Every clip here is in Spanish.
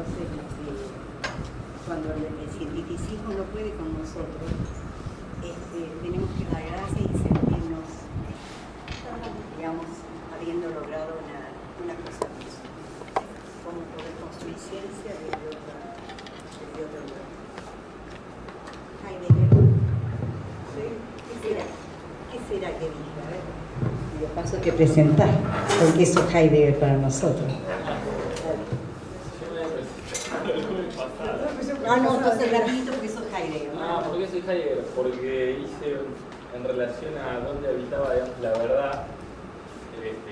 entonces cuando el cientificismo no puede con nosotros, tenemos que dar gracias y sentirnos, digamos, habiendo logrado una cosa más. Como poder construir ciencia desde otro lugar. Heidegger, ¿qué será que dijo? A ver, y de paso que presentar, porque eso es Heidegger para nosotros. No, entonces rapidito porque sos Heidegger. ¿Por qué soy Heidegger? Porque hice en relación a dónde habitaba, digamos, la verdad,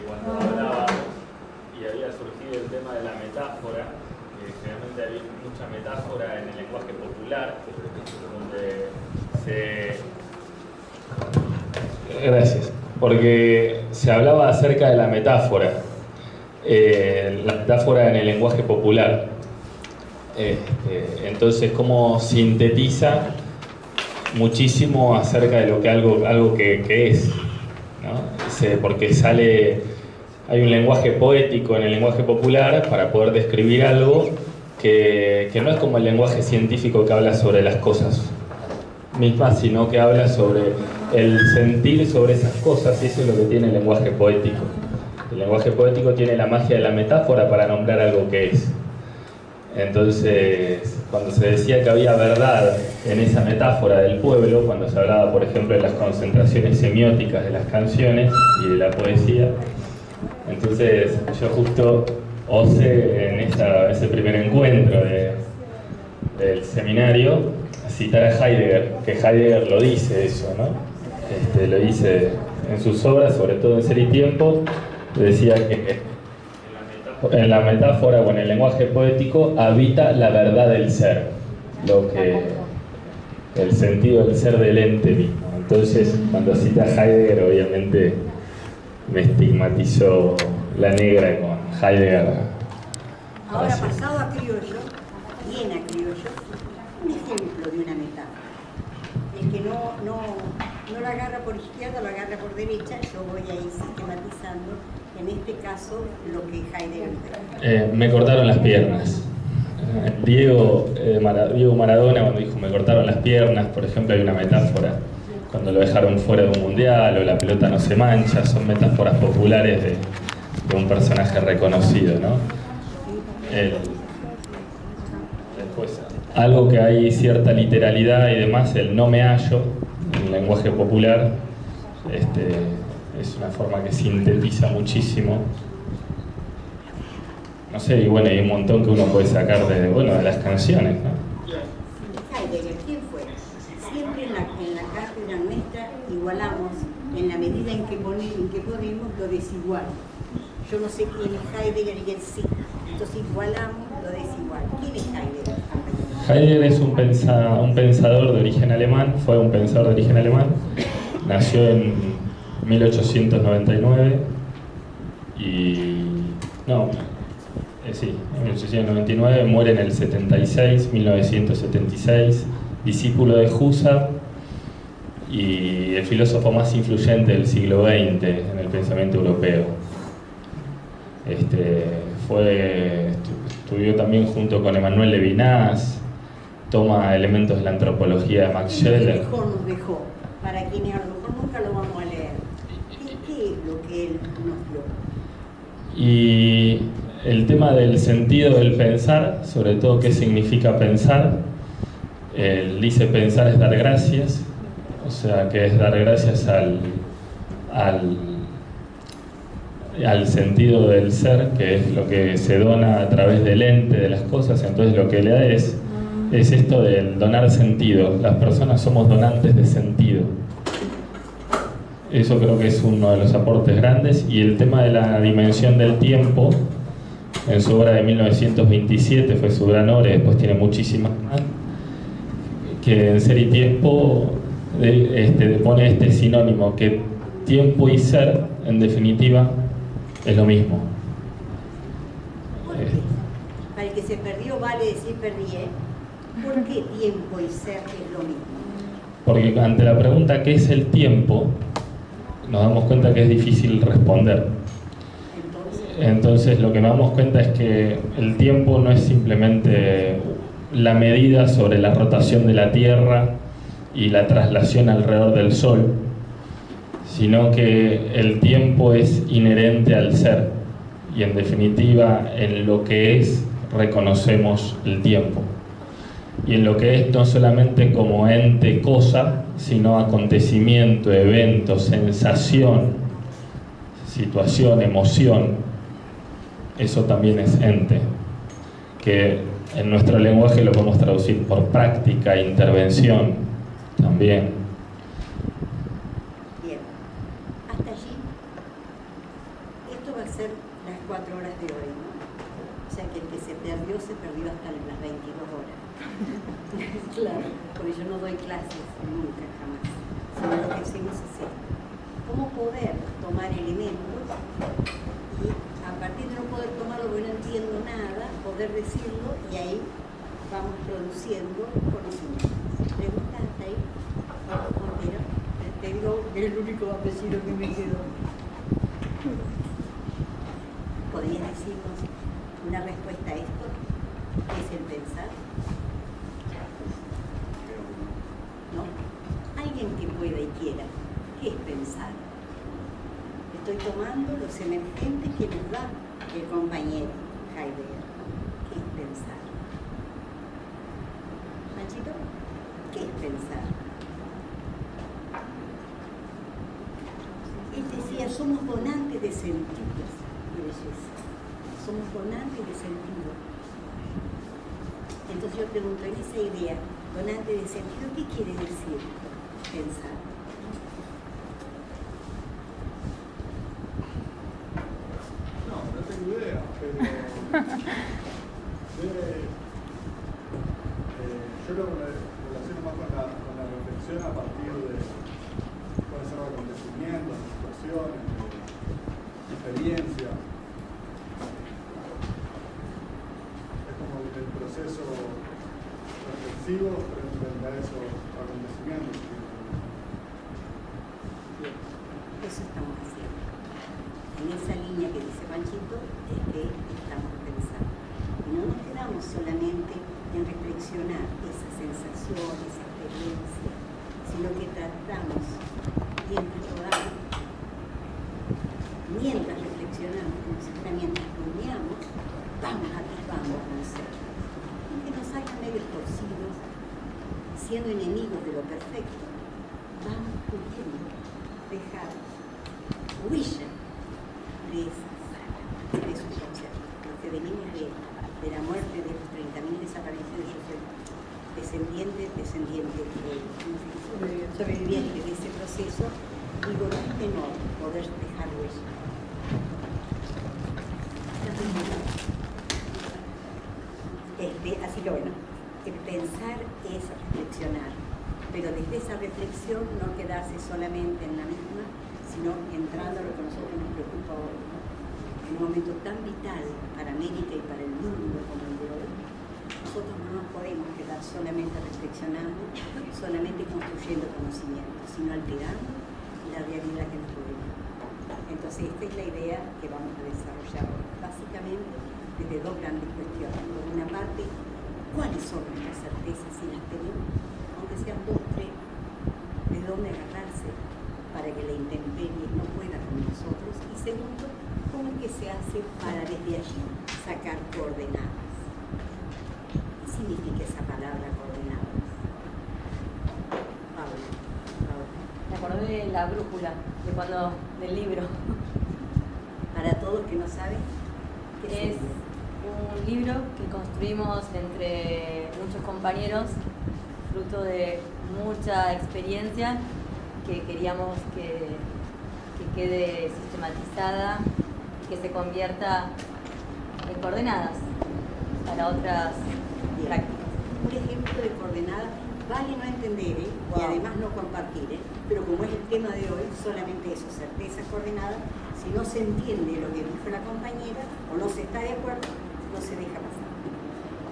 cuando hablábamos, y había surgido el tema de la metáfora, que generalmente había mucha metáfora en el lenguaje popular, donde Gracias. Porque se hablaba acerca de la metáfora en el lenguaje popular. Entonces, cómo sintetiza muchísimo acerca de lo que algo que es, ¿no? Porque hay un lenguaje poético en el lenguaje popular para poder describir algo que no es como el lenguaje científico que habla sobre las cosas mismas, sino que habla sobre el sentir sobre esas cosas, y eso es lo que tiene el lenguaje poético. El lenguaje poético tiene la magia de la metáfora para nombrar algo que es. Entonces, cuando se decía que había verdad en esa metáfora del pueblo, cuando se hablaba, por ejemplo, de las concentraciones semióticas de las canciones y de la poesía, entonces yo justo osé en ese primer encuentro del seminario citar a Heidegger, que Heidegger lo dice eso, ¿no? Lo dice en sus obras, sobre todo en Ser y Tiempo, decía que en la metáfora o en el lenguaje poético habita la verdad del ser, el sentido del ser del ente mismo. Entonces, cuando cita a Heidegger, obviamente me estigmatizó la negra con Heidegger. Ahora, pasado a criollo, bien a criollo, un ejemplo de una metáfora. El que no la agarra por izquierda, lo agarra por derecha, yo voy ahí sistematizando, en este caso, lo que Heidegger. Me cortaron las piernas. Diego Maradona, cuando dijo me cortaron las piernas, por ejemplo, hay una metáfora cuando lo dejaron fuera de un mundial, o la pelota no se mancha, son metáforas populares de un personaje reconocido, ¿no? Después, algo que hay cierta literalidad y demás, el no me hallo, en el lenguaje popular, es una forma que sintetiza muchísimo. No sé, y bueno, hay un montón que uno puede sacar de las canciones, ¿no? Heidegger, ¿quién fue? Siempre en la cátedra nuestra igualamos, en la medida en que podemos, lo desigual. Yo no sé quién es Heidegger y él sí. Entonces igualamos lo desigual. ¿Quién es Heidegger? Heidegger es un pensador de origen alemán, fue un pensador de origen alemán, nació en 1899 en 1899, muere en el 1976, discípulo de Husserl y el filósofo más influyente del siglo XX en el pensamiento europeo. Estudió también junto con Emmanuel Levinas, toma elementos de la antropología de Max Scheler. Nos dejó, para quienes a lo mejor nunca lo vamos a leer. ¿Qué es lo que él nos dio? Y el tema del sentido del pensar, sobre todo qué significa pensar, él dice pensar es dar gracias, o sea que es dar gracias al sentido del ser, que es lo que se dona a través del ente de las cosas. Entonces lo que le da es esto del donar sentido. Las personas somos donantes de sentido. Eso creo que es uno de los aportes grandes. Y el tema de la dimensión del tiempo, en su obra de 1927 fue su gran obra, y después tiene muchísimas más, que en Ser y Tiempo pone este sinónimo, que tiempo y ser, en definitiva, es lo mismo. ¿Por qué? Para el que se perdió vale decir perdí, ¿Por qué tiempo y ser es lo mismo? Porque ante la pregunta ¿qué es el tiempo?, nos damos cuenta que es difícil responder. Entonces lo que nos damos cuenta es que el tiempo no es simplemente la medida sobre la rotación de la Tierra y la traslación alrededor del Sol, sino que el tiempo es inherente al ser, y en definitiva en lo que es reconocemos el tiempo, y en lo que es no solamente como ente cosa, sino acontecimiento, evento, sensación, situación, emoción. Eso también es ente, que en nuestro lenguaje lo podemos traducir por práctica, intervención también. Bien, hasta allí, esto va a ser las 4 horas de hoy, ¿no? O sea que el que se perdió hasta las 22 horas. Claro, porque yo no doy clases nunca, jamás. Sino lo que hacemos es esto. ¿Cómo poder tomar elementos y a partir de no poder tomarlo porque no entiendo nada, poder decirlo y ahí vamos produciendo conocimientos? ¿Preguntas hasta ahí? Montero, te digo que es el único apellido que me quedó. ¿Podrías decirnos una respuesta a esto? ¿Qué es el pensar? ¿No? Alguien que pueda y quiera. ¿Qué es pensar? Estoy tomando los emergentes que nos da el compañero Heidegger. ¿Qué es pensar? Nachito, ¿qué es pensar? Él decía, somos donantes de sentidos. Qué belleza. Somos donantes de sentido. Entonces yo pregunto, en esa idea, donante de sentido, ¿qué quiere decir pensar? No tengo idea, pero yo lo relaciono más con la reflexión a partir de, puede ser acontecimientos, situaciones, experiencias. Es como el proceso reflexivo frente a esos acontecimientos. Bien, eso estamos haciendo. En esa línea que dice Panchito es que estamos pensando. Y no nos quedamos solamente en reflexionar esa sensación, esa experiencia, sino que tratamos mientras reflexionamos, como si fuera mientras rumiamos, vamos atisbando conceptos. Aunque nos hagan medio torcidos, siendo enemigos de lo perfecto, vamos pudiendo dejar huella de esos conceptos. Porque venimos de la muerte de los 30.000 desaparecidos, yo soy sobreviviente de ese proceso, digo, no es menor poder dejar huella. Así que bueno, el pensar es reflexionar, pero desde esa reflexión no quedarse solamente en la misma, sino entrando a lo que a nosotros nos preocupa hoy, ¿no? En un momento tan vital para América y para el mundo como el de hoy, nosotros no nos podemos quedar solamente reflexionando, solamente construyendo conocimiento, sino alterando la realidad que nos rodea. Entonces esta es la idea que vamos a desarrollar hoy, básicamente desde dos grandes cuestiones. Por una parte, ¿cuáles son nuestras certezas si las tenemos? Aunque sean 2 o 3, ¿de dónde agarrarse para que la intemperie no pueda con nosotros? Y segundo, ¿cómo es que se hace para desde allí sacar coordenadas? ¿Qué significa esa palabra coordenadas? Paula. Me acordé de la brújula, del libro. Para todos que no saben, ¿qué es un libro que construimos entre muchos compañeros, fruto de mucha experiencia que queríamos que quede sistematizada y que se convierta en coordenadas para otras prácticas. Un ejemplo de coordenadas vale no entender, y además no compartir, pero como es el tema de hoy, solamente eso, certeza coordenada. Si no se entiende lo que dijo la compañera o no se está de acuerdo, no se deja pasar.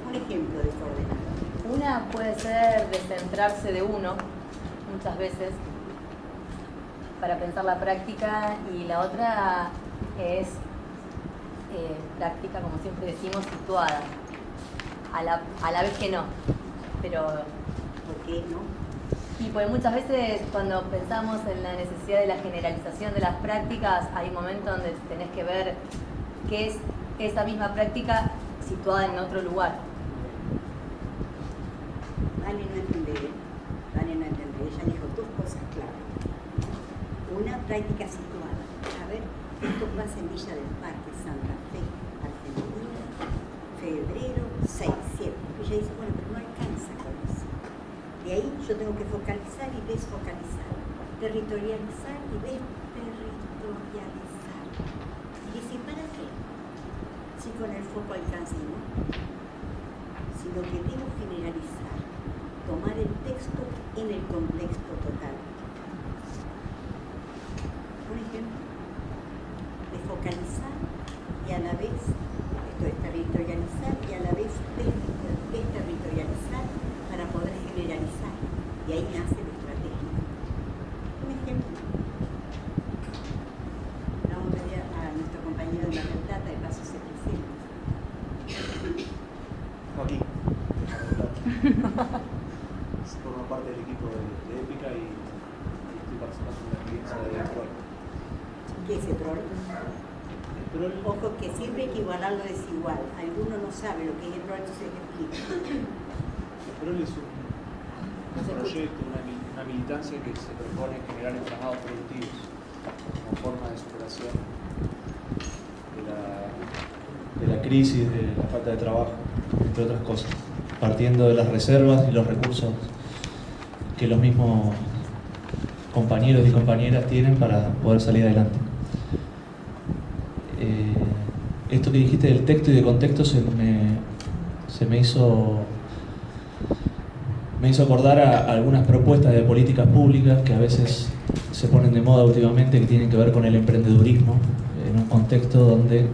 Un ejemplo de coordenada. Una puede ser descentrarse de uno, muchas veces, para pensar la práctica, y la otra es práctica, como siempre decimos, situada. A la vez que no. Pero, ¿por qué no? y porque muchas veces cuando pensamos en la necesidad de la generalización de las prácticas, hay momentos donde tenés que ver qué es esa misma práctica situada en otro lugar. Vale no entender, vale no entender. Ella dijo dos cosas claras. Una práctica situada. A ver, esto pasa en Villa del Parque, Santa Fe, Argentina, febrero 6, 7. Y ella dice, bueno, pero no alcanza con eso. De ahí yo tengo que focalizar y desfocalizar, territorializar y desterritorializar. Y dice, ¿para qué? Si con el foco alcanza y no. Si lo que debo generalizar, tomar el texto en el contexto total. Por ejemplo, desfocalizar y a la vez, esto es territorializar y a la vez desterritorializar para poder generalizar. Y ahí nace la estrategia. Un ejemplo. Vamos a pedir a nuestro compañero de Mar del Plata, de paso se presenta. Joaquín. Formo parte del equipo de Épica y estoy participando en la experiencia de Prol. ¿Qué es el Prol? Ojo que siempre hay que igualar lo desigual. Alguno no sabe lo que es el Prol, entonces explica. El Prol es un proyecto, una militancia que se propone generar entramados productivos como forma de superación de la crisis, de la falta de trabajo, entre otras cosas, partiendo de las reservas y los recursos que los mismos compañeros y compañeras tienen para poder salir adelante. Esto que dijiste del texto y de contexto se me hizo acordar a algunas propuestas de políticas públicas que a veces se ponen de moda últimamente, que tienen que ver con el emprendedurismo, en un contexto donde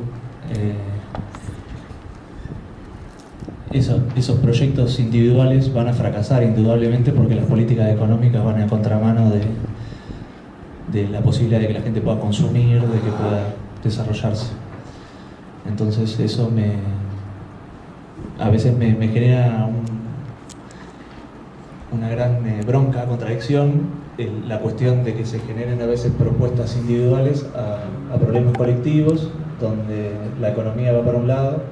esos proyectos individuales van a fracasar indudablemente porque las políticas económicas van a contramano de la posibilidad de que la gente pueda consumir, de que pueda desarrollarse. Entonces eso a veces me genera una gran bronca, contradicción, la cuestión de que se generen a veces propuestas individuales a problemas colectivos, donde la economía va para un lado,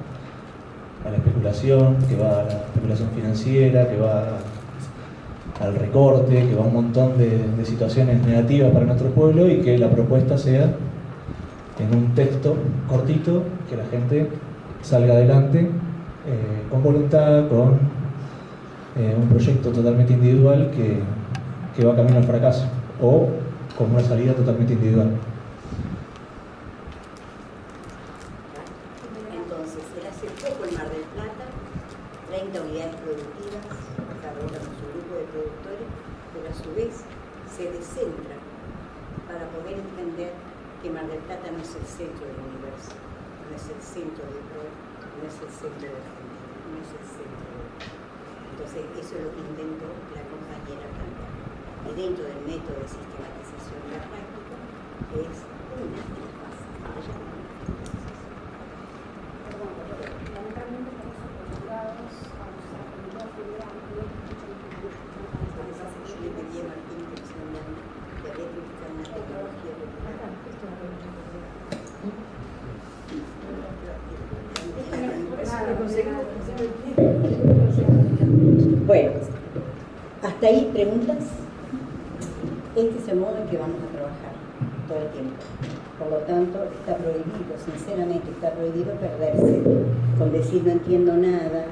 a la especulación, que va a la especulación financiera, que va al recorte, que va a un montón de situaciones negativas para nuestro pueblo, y que la propuesta sea en un texto cortito, que la gente salga adelante con voluntad, con un proyecto totalmente individual que va camino al fracaso, o con una salida totalmente individual. Entonces, él hace poco en Mar del Plata, 30 unidades productivas, cada uno con su grupo de productores, pero a su vez se descentra para poder entender que Mar del Plata no es el centro del universo, no es el centro del Prol, no es el centro de Argentina, no es el centro del... Entonces, eso es lo que intentó la compañera cambiar. Y dentro del método de sistematización de la práctica, es una de las bases. Lamentablemente estamos acostumbrados a usar el lenguaje grande, Yo le pedí a Martín que nos enseñara que había que buscar una tecnología popular. Bueno, hasta ahí preguntas. Este es el modo en que vamos a trabajar todo el tiempo. Por lo tanto, está prohibido, sinceramente está prohibido perderse con decir no entiendo nada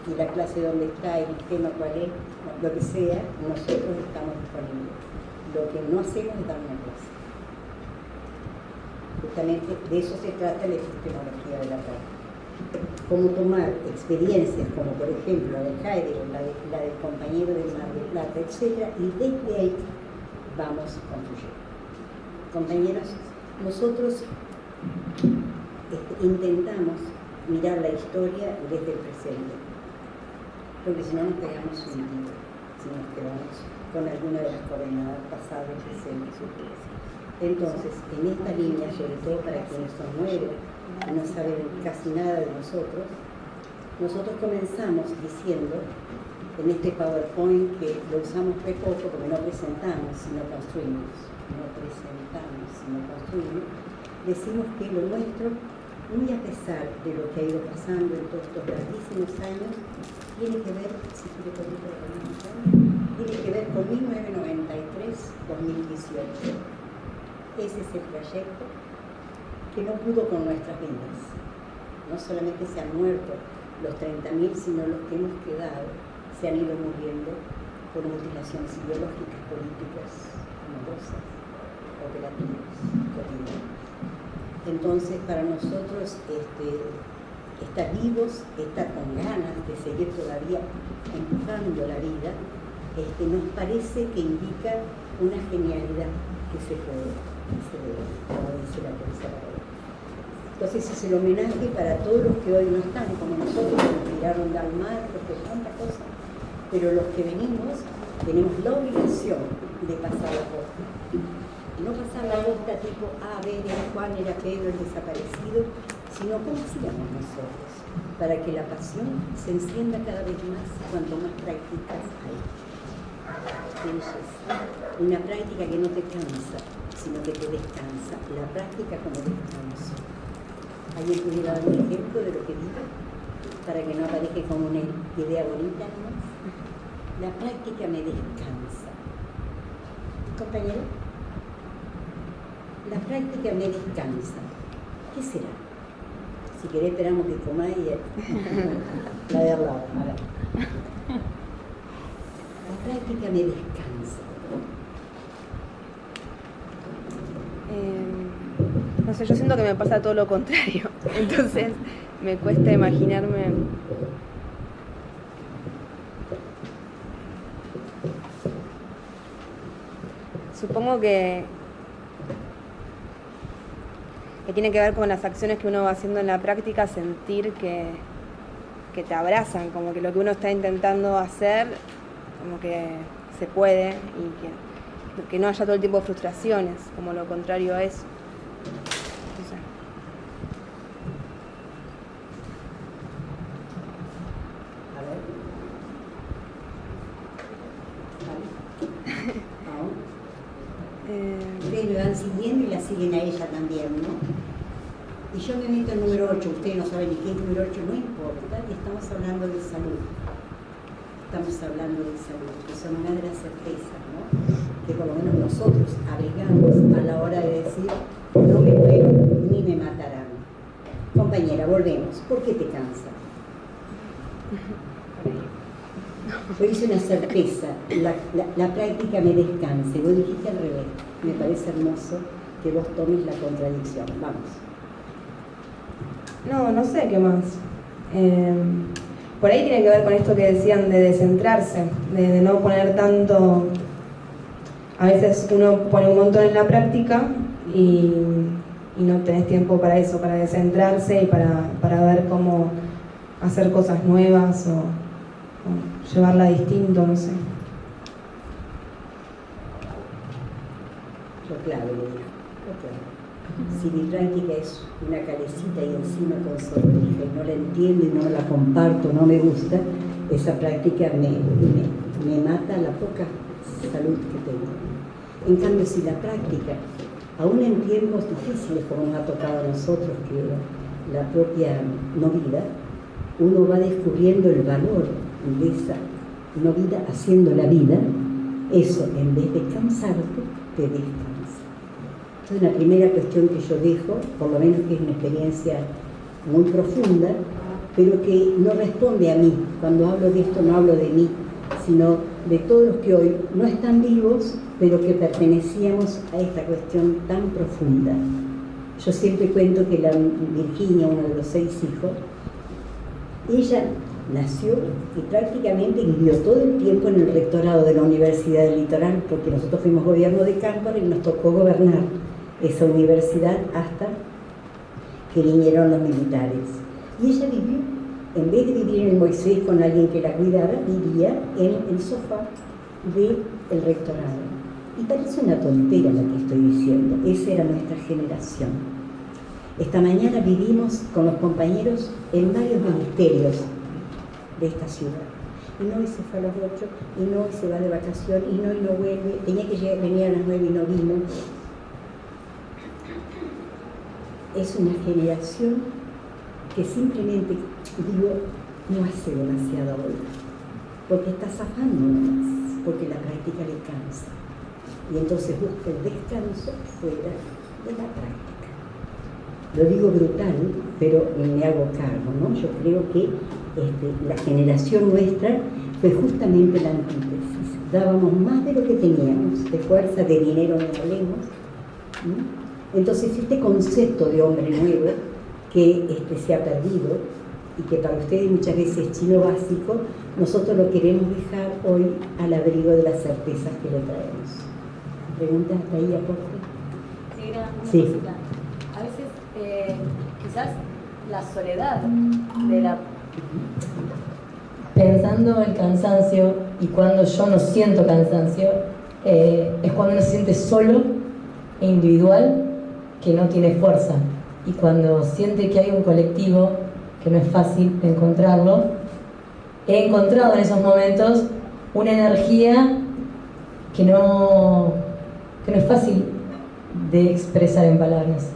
y la clase dónde está y el tema cuál es, lo que sea, nosotros estamos disponibles. Lo que no hacemos es dar una clase. Justamente de eso se trata la epistemología de la práctica. Cómo tomar experiencias como por ejemplo la de Heidegger, la del compañero de Mar del Plata, etc. Y desde ahí vamos construyendo. Compañeros, nosotros intentamos mirar la historia desde el presente, porque si no nos pegamos un tiro, si nos quedamos con alguna de las coordenadas pasadas, presentes y futuras. Entonces, en esta línea, sobre todo para quienes son nuevos que no saben casi nada de nosotros, nosotros comenzamos diciendo en este PowerPoint que lo usamos muy poco porque no presentamos, sino construimos. No presentamos, sino construimos. Decimos que lo nuestro, muy a pesar de lo que ha ido pasando en todos estos larguísimos años, tiene que ver, si quiere ponerlo de la misma, tiene que ver con 1993-2018. Ese es el trayecto que no pudo con nuestras vidas. No solamente se han muerto los 30.000, sino los que hemos quedado se han ido muriendo por mutilaciones ideológicas, políticas, amorosas, operativas, cotidianas. Entonces, para nosotros, estar vivos, estar con ganas de seguir todavía empujando la vida, nos parece que indica una genialidad que se puede, como dice la tercera hora. Entonces, es el homenaje para todos los que hoy no están como nosotros, que nos tiraron al mar, porque tanta cosa, pero los que venimos tenemos la obligación de pasar la bosta. No pasar la bosta tipo, ver, era Juan, era Pedro, el desaparecido, sino cómo hacíamos nosotros, para que la pasión se encienda cada vez más cuanto más prácticas hay. Entonces, una práctica que no te cansa, sino que te descansa. La práctica como descanso. ¿Alguien pudiera dar un ejemplo de lo que digo? Para que no aparezca como una idea bonita nomás. La práctica me descansa. ¿Compañero? La práctica me descansa. ¿Qué será? Si querés esperamos que comáis la de al lado. A ver. La práctica me descansa. No sé, yo siento que me pasa todo lo contrario. Entonces me cuesta imaginarme. Supongo que tiene que ver con las acciones que uno va haciendo en la práctica, sentir que te abrazan, como que lo que uno está intentando hacer, como que se puede y que no haya todo el tiempo frustraciones, como lo contrario a eso. No sé. Ustedes me van siguiendo y la siguen a ella también, ¿no? Y yo me meto el número 8, ustedes no saben ni qué es número 8, no importa, y estamos hablando de salud. Estamos hablando de salud, que son una de las certezas, ¿no? Que por lo menos nosotros abrigamos a la hora de decir, no me muero ni me matarán. Compañera, volvemos. ¿Por qué te cansa? Yo hice una certeza, la práctica me descansa. Vos dijiste al revés. Me parece hermoso que vos tomes la contradicción. Vamos. No sé qué más. Por ahí tiene que ver con esto que decían de descentrarse, de no poner tanto. A veces uno pone un montón en la práctica y no tenés tiempo para eso, para descentrarse y para ver cómo hacer cosas nuevas o llevarla distinto, no sé. Lo clave, lo clave. Si mi práctica es una calecita y encima con sortija y no la entiendo y no la comparto, no me gusta, esa práctica me mata la poca salud que tengo. En cambio, si la práctica, aún en tiempos difíciles como nos ha tocado a nosotros, que la propia no vida, uno va descubriendo el valor de esa no vida haciendo la vida, eso en vez de cansarte, te descansa. Entonces, la primera cuestión que yo dejo, por lo menos que es una experiencia muy profunda, pero que no responde a mí. Cuando hablo de esto no hablo de mí, sino de todos los que hoy no están vivos, pero que pertenecíamos a esta cuestión tan profunda. Yo siempre cuento que la Virginia, uno de los 6 hijos, ella nació y prácticamente vivió todo el tiempo en el rectorado de la Universidad del Litoral, porque nosotros fuimos gobierno de Cámpora y nos tocó gobernar esa universidad hasta que vinieron los militares. Y ella vivió, en vez de vivir en el Moisés con alguien que la cuidara, vivía en el sofá del rectorado. Y parece una tontera la que estoy diciendo, esa era nuestra generación. Esta mañana vivimos con los compañeros en varios ministerios de esta ciudad. Y no, y se fue a las 8, y no, y se va de vacación, y no vuelve. Tenía que venir a las 9 y no vino. Es una generación que simplemente, digo, no hace demasiada obra, porque está zafando nomás, porque la práctica le cansa. Y entonces busca el descanso fuera de la práctica. Lo digo brutal, pero me hago cargo, ¿no? Yo creo que la generación nuestra fue justamente la antítesis. Dábamos más de lo que teníamos, de fuerza, de dinero, no hablemos. Entonces este concepto de hombre nuevo que se ha perdido y que para ustedes muchas veces es chino básico, nosotros lo queremos dejar hoy al abrigo de las certezas que le traemos. ¿Preguntas hasta ahí, aporte? Sí, una sí. cosita. A veces, quizás la soledad de la... Pensando el cansancio, y cuando yo no siento cansancio, es cuando uno se siente solo e individual, que no tiene fuerza. Y cuando siente que hay un colectivo, que no es fácil encontrarlo, he encontrado en esos momentos una energía que no es fácil de expresar en palabras,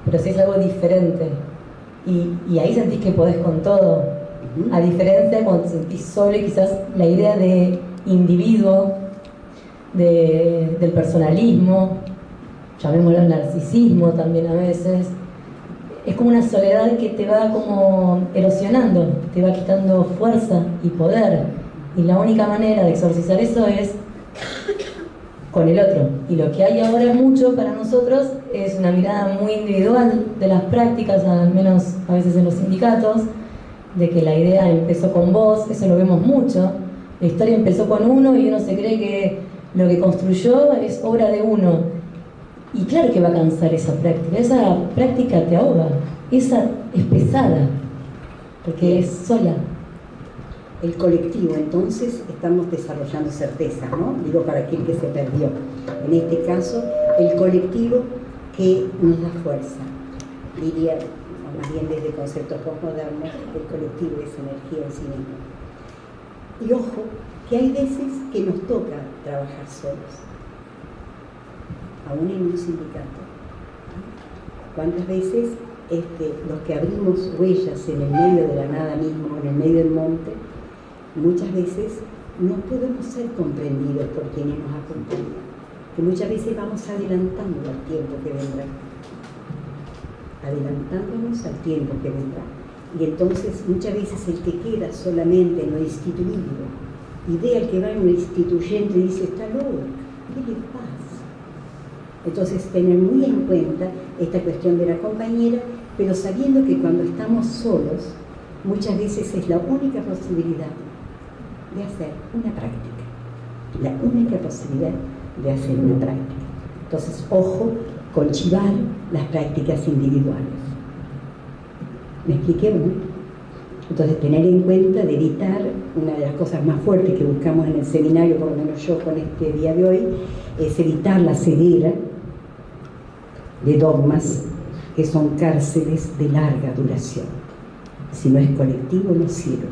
pero sí es algo diferente. Y ahí sentís que podés con todo. A diferencia de cuando te sentís solo y quizás la idea de individuo, del personalismo, llamémoslo narcisismo también a veces, es como una soledad que te va como erosionando, te va quitando fuerza y poder. Y la única manera de exorcizar eso es con el otro. Y lo que hay ahora mucho para nosotros es una mirada muy individual de las prácticas, al menos a veces en los sindicatos, de que la idea empezó con vos, eso lo vemos mucho. La historia empezó con uno y uno se cree que lo que construyó es obra de uno. Y claro que va a cansar esa práctica te ahoga, esa es pesada, porque es sola. El colectivo, entonces, estamos desarrollando certezas, ¿no? Digo, para aquel que se perdió. En este caso, el colectivo que nos da fuerza. Diría, más bien desde conceptos postmodernos, el colectivo es energía en sí mismo. Y ojo, que hay veces que nos toca trabajar solos, aún en un sindicato. ¿Cuántas veces los que abrimos huellas en el medio de la nada mismo, en el medio del monte, muchas veces no podemos ser comprendidos por quienes nos acompañan? Que muchas veces vamos adelantando al tiempo que vendrá. Adelantándonos al tiempo que vendrá. Y entonces muchas veces el que queda solamente en lo instituido y ve al que va en lo instituyente y dice, está loco, ¿qué le pasa? Entonces tener muy en cuenta esta cuestión de la compañera, pero sabiendo que cuando estamos solos, muchas veces es la única posibilidad de hacer una práctica. La única posibilidad de hacer una práctica. Entonces, ojo con chivar las prácticas individuales. ¿Me expliqué, no? Entonces, tener en cuenta de evitar, una de las cosas más fuertes que buscamos en el seminario, por lo menos yo con este día de hoy, es evitar la ceguera de dogmas que son cárceles de larga duración. Si no es colectivo, no sirve.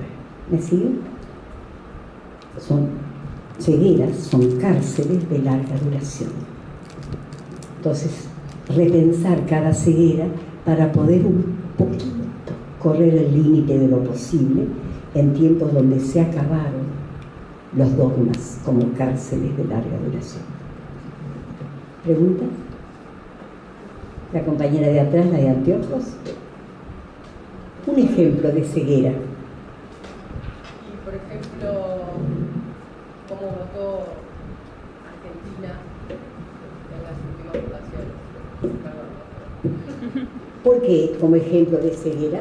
¿Me siguen? Son cegueras, son cárceles de larga duración. Entonces, repensar cada ceguera para poder un poquito correr el límite de lo posible en tiempos donde se acabaron los dogmas como cárceles de larga duración. ¿Preguntas? La compañera de atrás, la de anteojos. Un ejemplo de ceguera. Y por ejemplo, ¿cómo votó Argentina en las últimas votaciones? ¿Por qué como ejemplo de ceguera?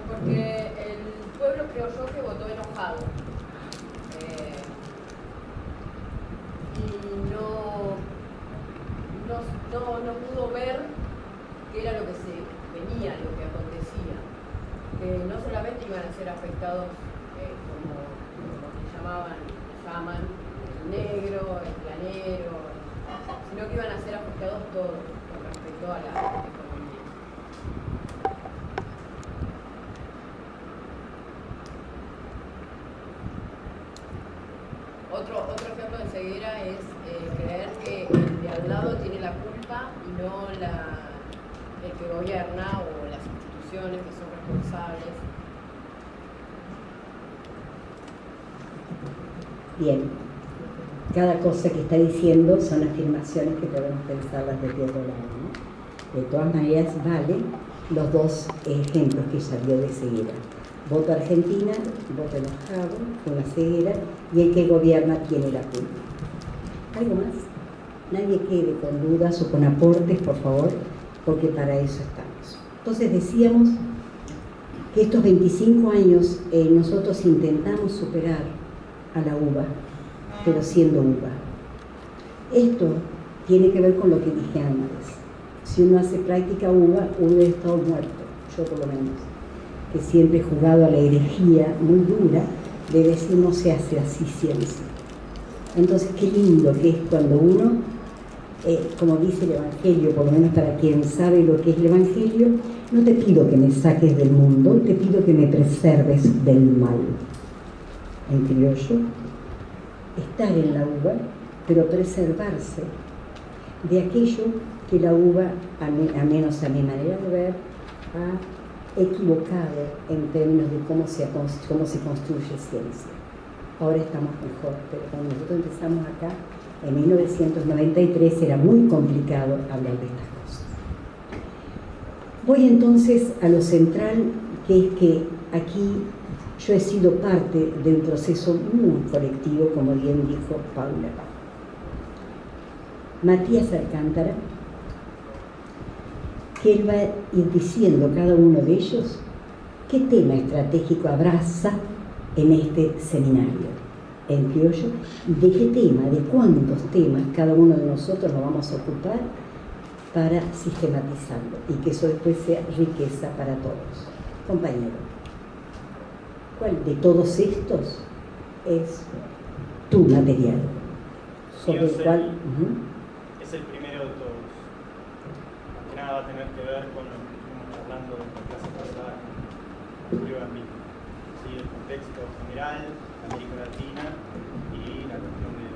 Porque el pueblo, creo yo, que votó enojado. Y no pudo ver qué era lo que se venía, lo que acontecía. Que no solamente iban a ser afectados como llaman el negro, el planero, sino que iban a ser afectados todos con respecto a la economía. Otro ejemplo de ceguera es creer que el de al lado tiene la culpa y no el que gobierna o las instituciones que son responsables. Bien, cada cosa que está diciendo son afirmaciones que podemos pensarlas desde otro lado, ¿no? De todas maneras, vale los dos ejemplos que ella dio de ceguera. Voto Argentina, voto enojado, con la ceguera, y el que gobierna tiene la culpa. ¿Algo más? Nadie quede con dudas o con aportes, por favor, porque para eso estamos. Entonces decíamos que estos 25 años nosotros intentamos superar a la uva, pero siendo uva. Esto tiene que ver con lo que dije antes. Si uno hace práctica uva, hubiera estado muerto, yo por lo menos, que siempre he jugado a la herejía muy dura de decir no se hace así ciencia. Entonces qué lindo que es cuando uno, como dice el Evangelio, por lo menos para quien sabe lo que es el Evangelio, no te pido que me saques del mundo, te pido que me preserves del mal. En criollo, estar en la uva, pero preservarse de aquello que la uva, a menos a mi manera de ver, ha equivocado en términos de cómo se construye ciencia. Ahora estamos mejor, pero cuando nosotros empezamos acá, en 1993, era muy complicado hablar de estas cosas. Voy entonces a lo central, que es que aquí yo he sido parte de un proceso muy colectivo, como bien dijo Paula. Matías Alcántara, que él va a ir diciendo cada uno de ellos qué tema estratégico abraza en este seminario en criollo, de qué tema, de cuántos temas cada uno de nosotros nos vamos a ocupar para sistematizarlo y que eso después sea riqueza para todos. Compañero, ¿cuál de todos estos es tu material? Sobre el cual... Es el primero de todos. Más que nada va a tener que ver con lo que estuvimos hablando en la clase pasada con Julio Gambino. ¿Sí? El contexto general, América Latina y la cuestión de...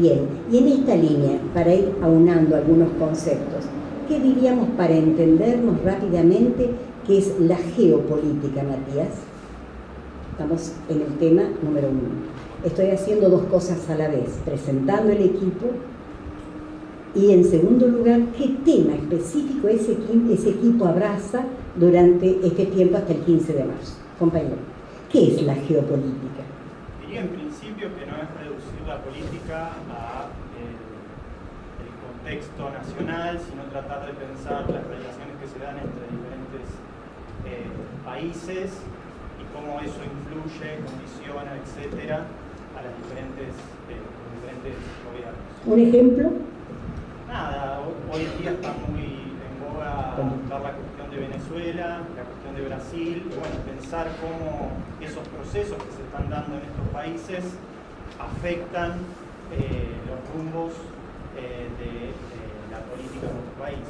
Bien, y en esta línea, para ir aunando algunos conceptos, ¿qué diríamos para entendernos rápidamente qué es la geopolítica, Matías? Estamos en el tema número 1. Estoy haciendo dos cosas a la vez, presentando el equipo y, en segundo lugar, qué tema específico ese equipo abraza durante este tiempo hasta el 15 de marzo. Compañero, ¿qué es la geopolítica? Diría en principio que no es reducir la política a el contexto nacional, sino tratar de pensar las relaciones que se dan entre diferentes países y cómo eso influye, condiciona, etcétera, a los diferentes gobiernos. ¿Un ejemplo? Nada, hoy en día está muy en boga dar la cuestión de Venezuela, la cuestión de Brasil, y bueno, pensar cómo esos procesos que se están dando en estos países afectan los rumbos de la política de nuestro país.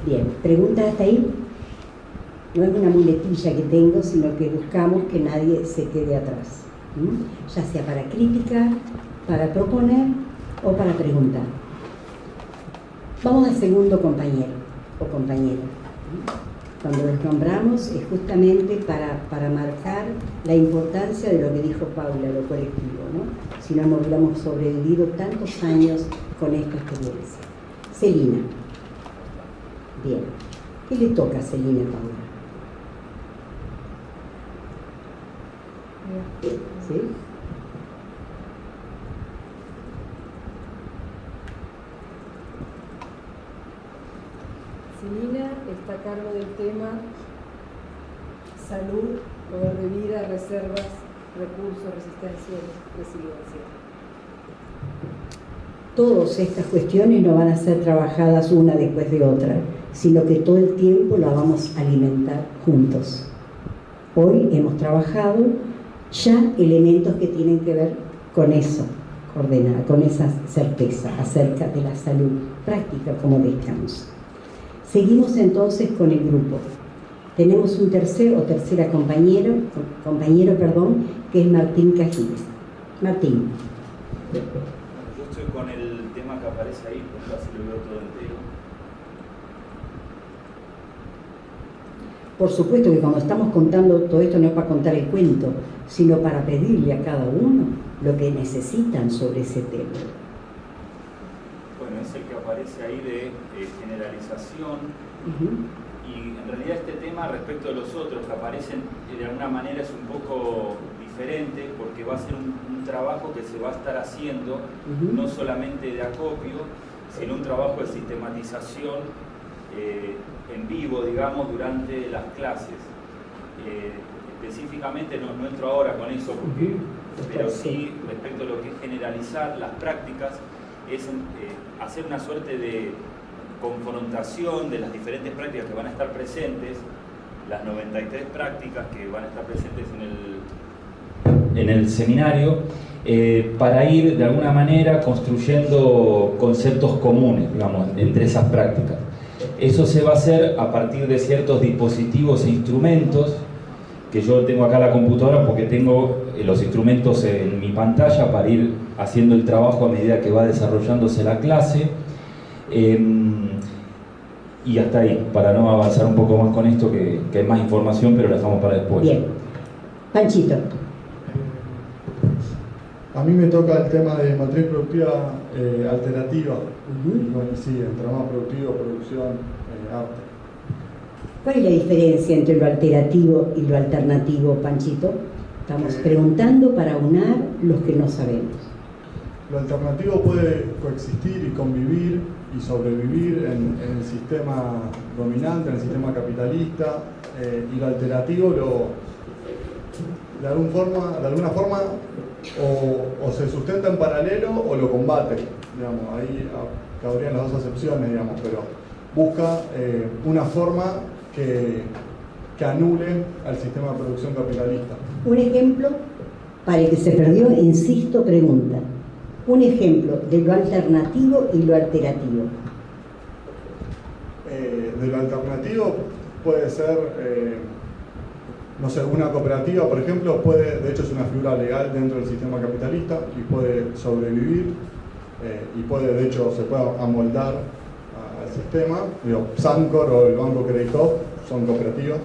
Bien, pregunta hasta ahí. No es una muletilla que tengo, sino que buscamos que nadie se quede atrás. Ya sea para criticar, para proponer o para preguntar. Vamos al segundo compañero o compañera. Cuando los nombramos es justamente para marcar la importancia de lo que dijo Paula, lo colectivo, ¿no? Si no, no hubiéramos sobrevivido tantos años con esta experiencia. Celina. Bien. ¿Qué le toca a Celina, Paula? ¿Sí? Celina está a cargo del tema salud, poder de vida, reservas, recursos, resistencia, resiliencia. Todas estas cuestiones no van a ser trabajadas una después de otra, sino que todo el tiempo las vamos a alimentar juntos. Hoy hemos trabajado ya elementos que tienen que ver con eso, coordenada, con esa certeza acerca de la salud práctica como descanso. Seguimos entonces con el grupo. Tenemos un tercera compañero, que es Martín Cajiles. Martín. Yo estoy con el tema que aparece ahí, porque así lo veo todo entero. Por supuesto que cuando estamos contando todo esto no es para contar el cuento, sino para pedirle a cada uno lo que necesitan sobre ese tema. Bueno, es el que aparece ahí de generalización. Y en realidad este tema respecto de los otros que aparecen de alguna manera es un poco diferente, porque va a ser un trabajo que se va a estar haciendo no solamente de acopio, sino un trabajo de sistematización en vivo, digamos, durante las clases. Específicamente no entro ahora con eso, pero sí respecto a lo que es generalizar las prácticas, es hacer una suerte de confrontación de las diferentes prácticas que van a estar presentes, las 93 prácticas que van a estar presentes en el seminario, para ir de alguna manera construyendo conceptos comunes, digamos, entre esas prácticas. Eso se va a hacer a partir de ciertos dispositivos e instrumentos, que yo tengo acá la computadora porque tengo los instrumentos en mi pantalla para ir haciendo el trabajo a medida que va desarrollándose la clase. Y hasta ahí, para no avanzar un poco más con esto, que hay más información, pero la dejamos para después. Bien. Panchito. A mí me toca el tema de matriz productiva alternativa. Y bueno, sí, entramado productivo, producción, arte. ¿Cuál es la diferencia entre lo alternativo y lo alternativo, Panchito? Estamos preguntando para unar los que no sabemos. Lo alternativo puede coexistir y convivir y sobrevivir en el sistema dominante, en el sistema capitalista, y lo alternativo de alguna forma o se sustenta en paralelo o lo combate, digamos. Ahí cabrían las dos acepciones, digamos, pero busca una forma que anule al sistema de producción capitalista. Un ejemplo, para el que se perdió, insisto, pregunta. Un ejemplo de lo alternativo y lo alternativo. De lo alternativo puede ser, no sé, una cooperativa, por ejemplo, de hecho es una figura legal dentro del sistema capitalista y puede sobrevivir y de hecho, se puede amoldar al sistema. Digo, Sancor o el Banco Creditop son cooperativas.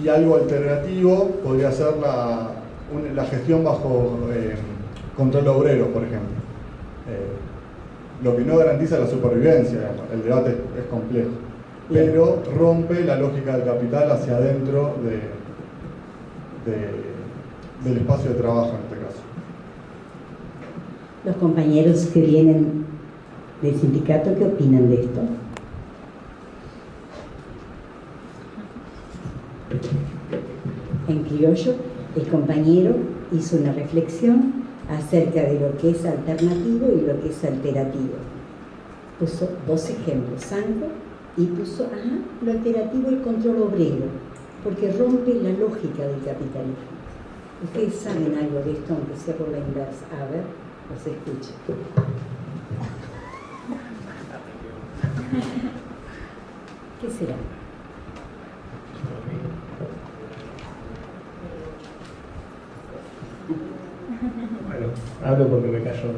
Y algo alternativo podría ser la gestión bajo control obrero, por ejemplo. Lo que no garantiza la supervivencia, digamos. El debate es complejo, pero rompe la lógica del capital hacia adentro del espacio de trabajo en este caso. Los compañeros que vienen del sindicato, ¿qué opinan de esto? En criollo, el compañero hizo una reflexión acerca de lo que es alternativo y lo que es alternativo. Puso dos ejemplos, Sanco, y puso, lo alternativo el control obrero, porque rompe la lógica del capitalismo. Ustedes saben algo de esto, aunque sea por la inversa. A ver, los escucho. ¿Qué será? Bueno, hablo porque me cayó.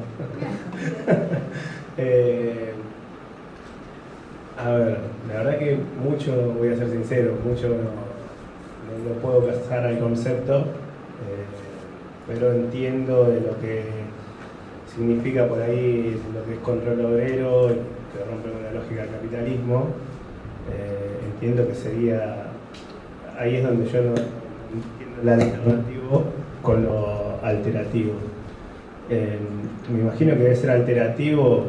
A ver, la verdad que mucho, voy a ser sincero, mucho no puedo casar al concepto, pero entiendo de lo que significa por ahí lo que es control obrero, que rompe con la lógica del capitalismo. Entiendo que sería, ahí es donde yo no entiendo el alternativo con lo alternativo. Me imagino que debe ser alternativo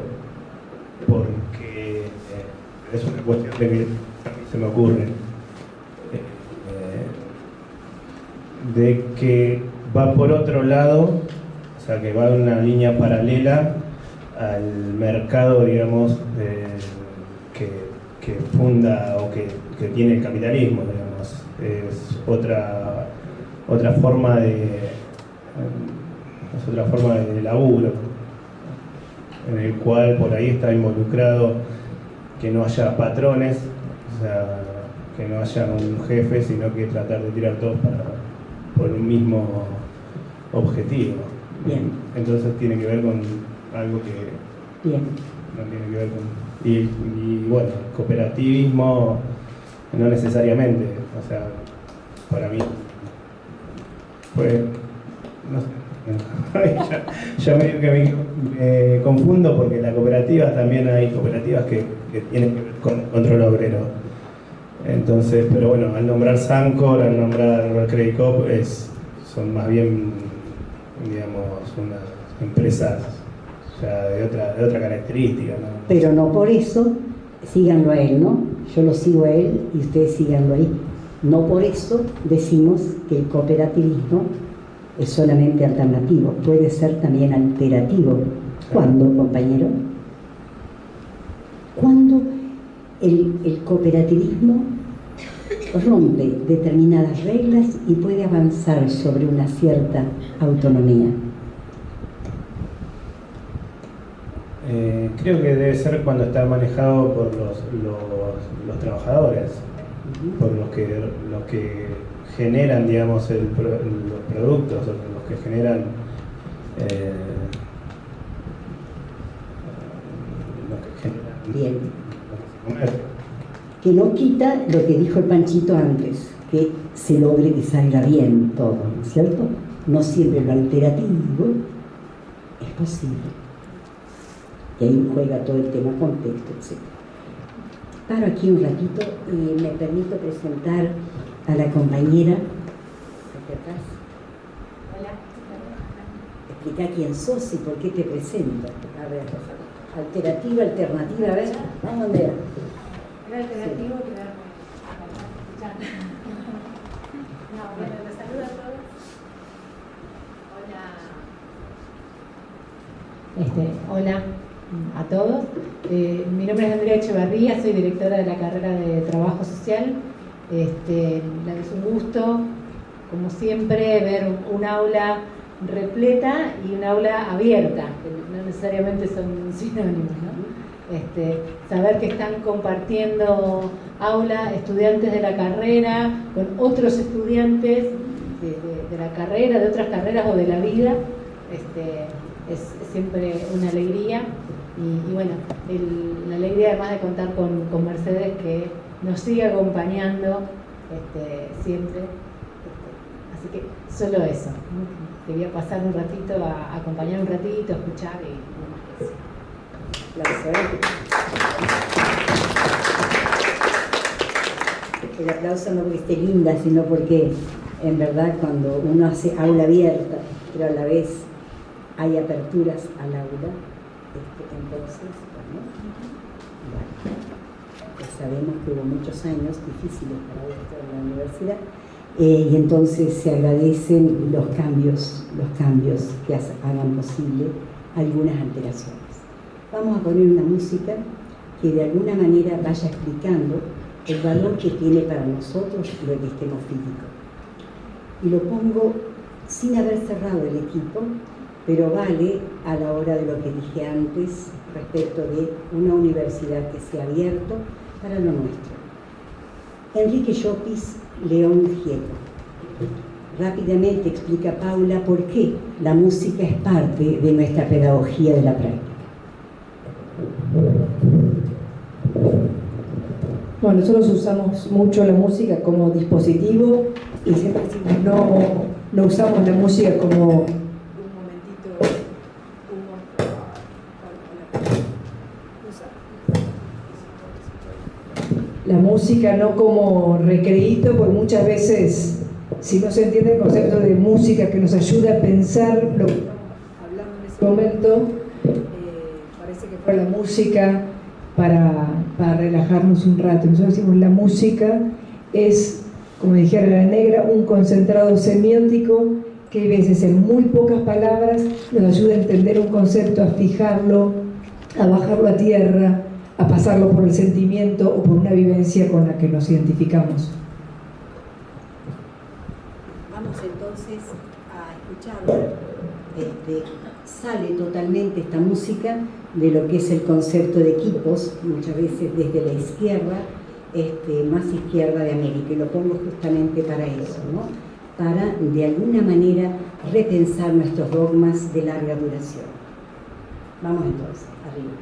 porque es una cuestión de que a mí se me ocurre, de que va por otro lado, o sea, que va en una línea paralela al mercado, digamos, que funda o que tiene el capitalismo, digamos. Es otra forma de laburo, en el cual por ahí está involucrado que no haya patrones, O sea, que no haya un jefe, sino que tratar de tirar todos por un mismo objetivo. Bien. Entonces tiene que ver con algo que Bien. no tiene que ver con... Y bueno, cooperativismo no necesariamente, o sea, para mí, pues, no sé, yo medio que me confundo porque las cooperativas también hay cooperativas que tienen que ver con el control obrero. Entonces, pero bueno, al nombrar Sancor, al nombrar Credit Coop, son más bien, digamos, unas empresas ya de otra característica, ¿no? Pero no por eso, síganlo a él, ¿no? Yo lo sigo a él y ustedes síganlo ahí. No por eso decimos que el cooperativismo es solamente alternativo, puede ser también alterativo. ¿Cuándo, compañero? Cuando el cooperativismo rompe determinadas reglas y puede avanzar sobre una cierta autonomía. Creo que debe ser cuando está manejado por los trabajadores, por los que generan, digamos, los productos, o los que generan Bien. Que no quita lo que dijo el Panchito antes, que se logre que salga bien todo, ¿no es cierto? No siempre lo alterativo es posible. Y ahí juega todo el tema contexto, etc. Paro aquí un ratito y me permito presentar a la compañera. Aquí atrás. Hola. Explica quién sos y por qué te presento. A ver, alternativa, a ver, vamos a ver. Era alternativo quedarme escuchando. No, bueno, los saludo a todos. Hola a todos. Mi nombre es Andrea Echevarría, soy directora de la carrera de Trabajo Social. Es un gusto, como siempre, ver un aula repleta y un aula abierta, que no necesariamente son sinónimos, ¿no? Saber que están compartiendo aula estudiantes de la carrera con otros estudiantes de la carrera, de otras carreras o de la vida, es siempre una alegría. Y bueno, la alegría además de contar con Mercedes, que nos sigue acompañando siempre. Así que solo eso, ¿no? Quería pasar un ratito, a acompañar un ratito, a escuchar y no más que eso. El aplauso no porque esté linda, sino porque en verdad cuando uno hace aula abierta, pero a la vez hay aperturas al aula, entonces, bueno, pues sabemos que hubo muchos años difíciles para esto en la universidad, y entonces se agradecen los cambios que hagan posible algunas alteraciones. Vamos a poner una música que de alguna manera vaya explicando el valor que tiene para nosotros lo epistemofílico. Y lo pongo sin haber cerrado el equipo, pero vale a la hora de lo que dije antes respecto de una universidad que se ha abierto para lo nuestro. Enrique Llopis, León Gieco. Rápidamente explica Paula por qué la música es parte de nuestra pedagogía de la práctica. Bueno, nosotros usamos mucho la música como dispositivo y siempre decimos no usamos la música como... La música no como recreíto, porque muchas veces, si no se entiende el concepto de música que nos ayuda a pensar lo que estamos hablando en ese momento, parece que fue la música para relajarnos un rato. Nosotros decimos la música es, como dijera la negra, un concentrado semiótico que a veces en muy pocas palabras nos ayuda a entender un concepto, a fijarlo, a bajarlo a tierra, a pasarlo por el sentimiento o por una vivencia con la que nos identificamos. Vamos entonces a escucharlo. Sale totalmente esta música de lo que es el concepto de equipos, muchas veces desde la izquierda, más izquierda de América, y lo pongo justamente para eso, ¿no? Para de alguna manera repensar nuestros dogmas de larga duración. Vamos entonces, arriba.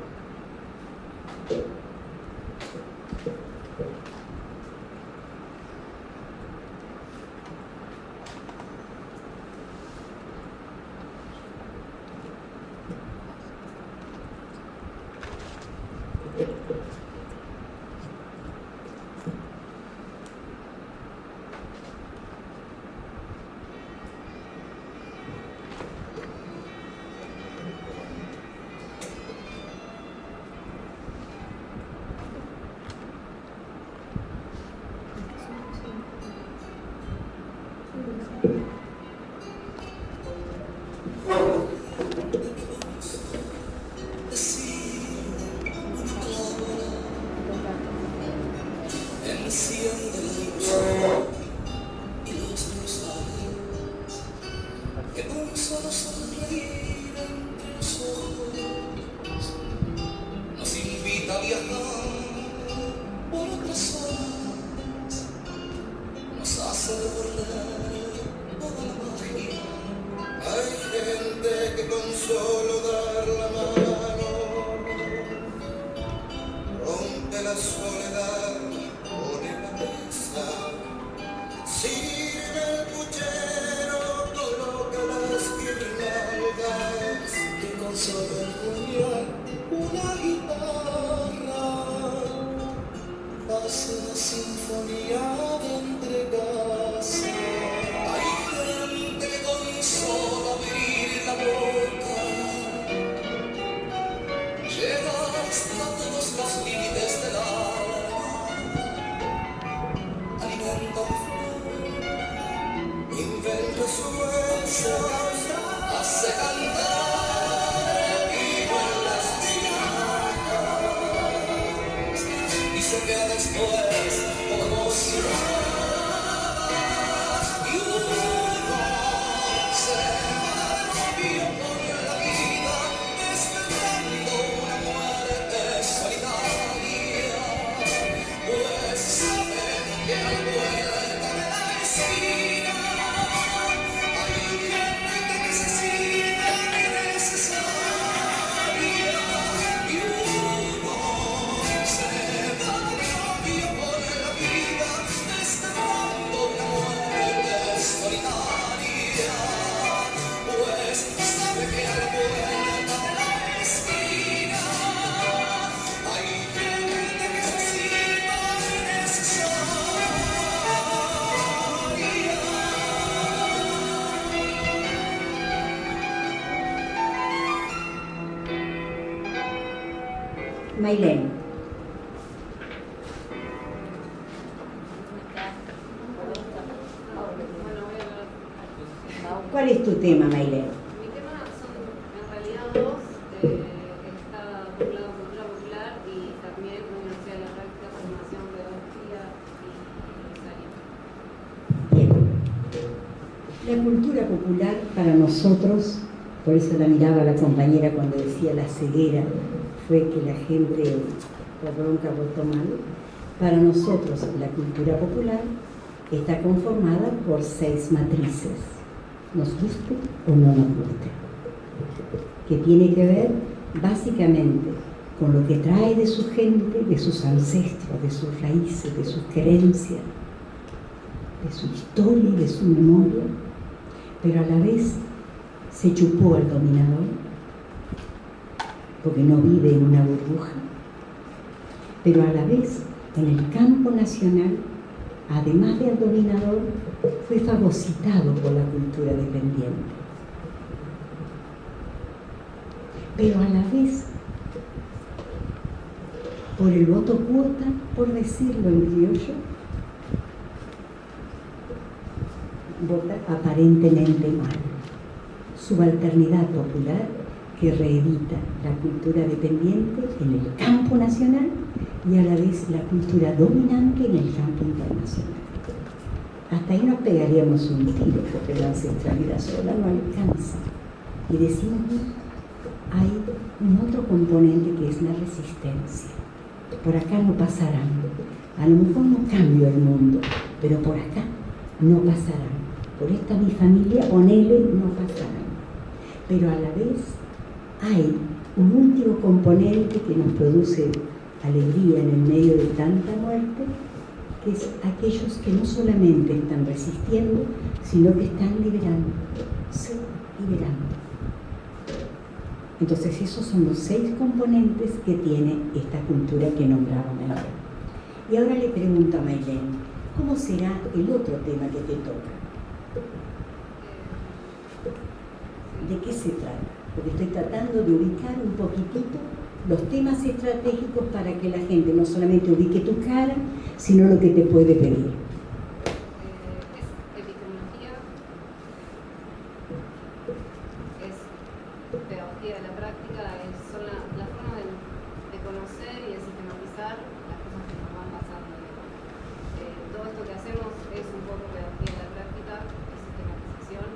Maylene. ¿Cuál es tu tema, Maylene? Mi tema son en realidad dos, está por un lado cultura popular y también Universidad de la Práctica, Formación, Pedagogía y La cultura popular para nosotros, por eso la miraba la compañera cuando decía la ceguera, fue que la gente por bronca votó mal. Para nosotros la cultura popular está conformada por 6 matrices, nos guste o no nos guste, que tiene que ver básicamente con lo que trae de su gente, de sus ancestros, de sus raíces, de sus creencias, de su historia y de su memoria, pero a la vez se chupó al dominador, porque no vive en una burbuja, pero a la vez en el campo nacional, además del dominador, fue fagocitado por la cultura dependiente. Pero a la vez, por el voto cuota, por decirlo en criollo, vota aparentemente mal. Subalternidad popular que reedita la cultura dependiente en el campo nacional y a la vez la cultura dominante en el campo internacional. Hasta ahí nos pegaríamos un tiro, porque la ancestralidad sola no alcanza. Y decimos, hay un otro componente que es la resistencia. Por acá no pasarán, A lo mejor no cambio el mundo, pero por acá no pasarán. Por esta mi familia, ponele, no pasarán. Pero a la vez hay un último componente que nos produce alegría en el medio de tanta muerte, que es aquellos que no solamente están resistiendo, sino que están liberando, se liberando. Entonces esos son los 6 componentes que tiene esta cultura que nombraba Maylene. Y ahora le pregunto a Maylene, ¿cómo será el otro tema que te toca? ¿De qué se trata? Porque estoy tratando de ubicar un poquitito los temas estratégicos para que la gente no solamente ubique tu cara, sino lo que te puede pedir. Es epistemología, es pedagogía de la práctica, son las formas de conocer y de sistematizar las cosas que nos van pasando. Todo esto que hacemos es un poco pedagogía de la práctica, es sistematización.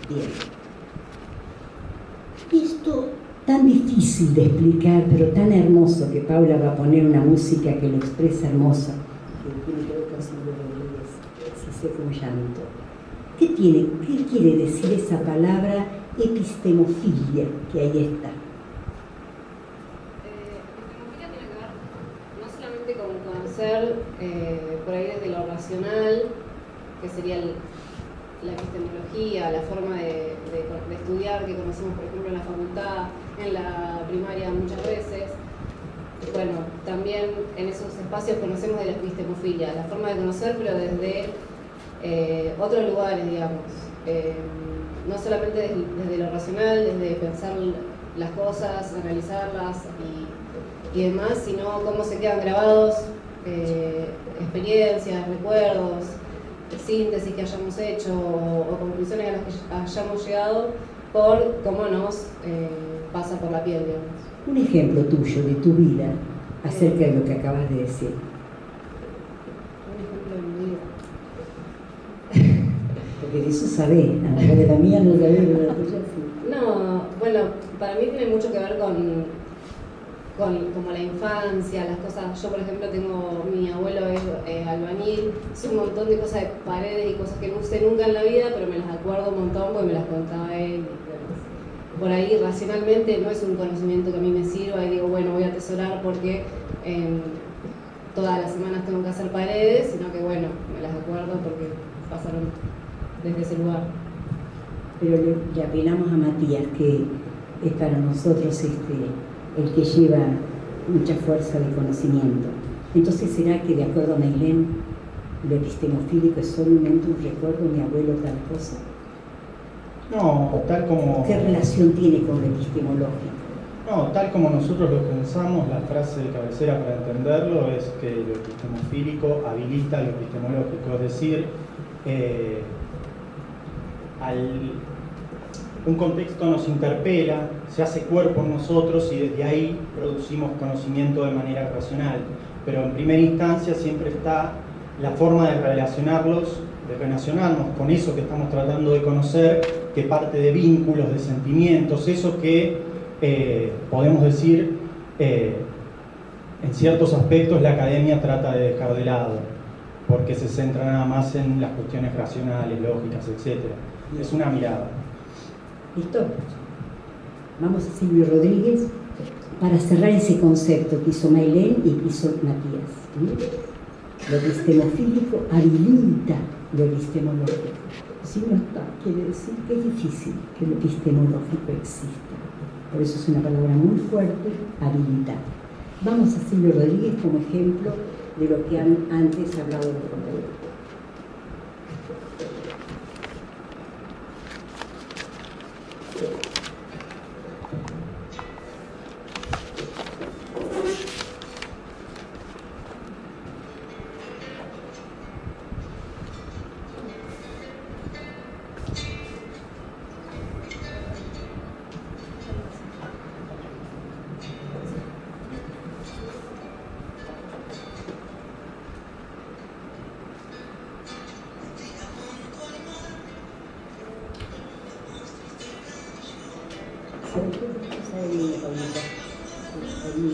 Bien. Esto tan difícil de explicar, pero tan hermoso, que Paula va a poner una música que lo expresa hermosa, que tiene que ver con Silvio Rodríguez, Si sé como llanto. ¿Qué quiere decir esa palabra epistemofilia que ahí está? Epistemología tiene que ver no solamente con conocer por ahí desde lo racional, que sería la epistemología, la forma de estudiar que conocemos, por ejemplo, en la facultad, en la primaria muchas veces. Bueno, también en esos espacios conocemos de la epistemofilia, la forma de conocer, pero desde otros lugares, digamos. No solamente desde lo racional, desde pensar las cosas, analizarlas y demás, sino cómo se quedan grabados experiencias, recuerdos, síntesis que hayamos hecho o conclusiones a las que hayamos llegado por cómo nos pasa por la piel, digamos. Un ejemplo tuyo de tu vida acerca de lo que acabas de decir. Un ejemplo de mi vida. Porque de eso sabés, a lo mejor de la mía no sabés, pero de la tuya sí. No, bueno, para mí tiene mucho que ver con como la infancia, las cosas. Yo, por ejemplo, mi abuelo es albañil, hizo un montón de cosas de paredes y cosas que no usé nunca en la vida, pero me las acuerdo un montón porque me las contaba él. Por ahí, racionalmente, no es un conocimiento que a mí me sirva y digo, bueno, voy a atesorar porque todas las semanas tengo que hacer paredes, sino que, bueno, me las acuerdo porque pasaron desde ese lugar. Pero le apelamos a Matías, que es para nosotros el que lleva mucha fuerza de conocimiento. Entonces, ¿será que, de acuerdo a Maylene, lo epistemofílico es solamente un recuerdo de mi abuelo tal cosa? No, tal como... ¿Qué relación tiene con lo epistemológico? No, tal como nosotros lo pensamos, la frase de cabecera para entenderlo es que lo epistemofílico habilita lo epistemológico, es decir, un contexto nos interpela, se hace cuerpo en nosotros y desde ahí producimos conocimiento de manera racional. Pero en primera instancia siempre está la forma de relacionarnos con eso que estamos tratando de conocer, que parte de vínculos, de sentimientos, eso que podemos decir en ciertos aspectos la academia trata de dejar de lado, porque se centra nada más en las cuestiones racionales, lógicas, etc. Es una mirada. ¿Listo? Vamos a Silvio Rodríguez para cerrar ese concepto que hizo Maylene y que hizo Matías. ¿Sí? Lo epistemofílico habilita lo epistemológico. Si no está, quiere decir que es difícil que lo epistemológico exista. Por eso es una palabra muy fuerte, habilitar. Vamos a Silvio Rodríguez como ejemplo de lo que han antes hablado los compañeros. el mío.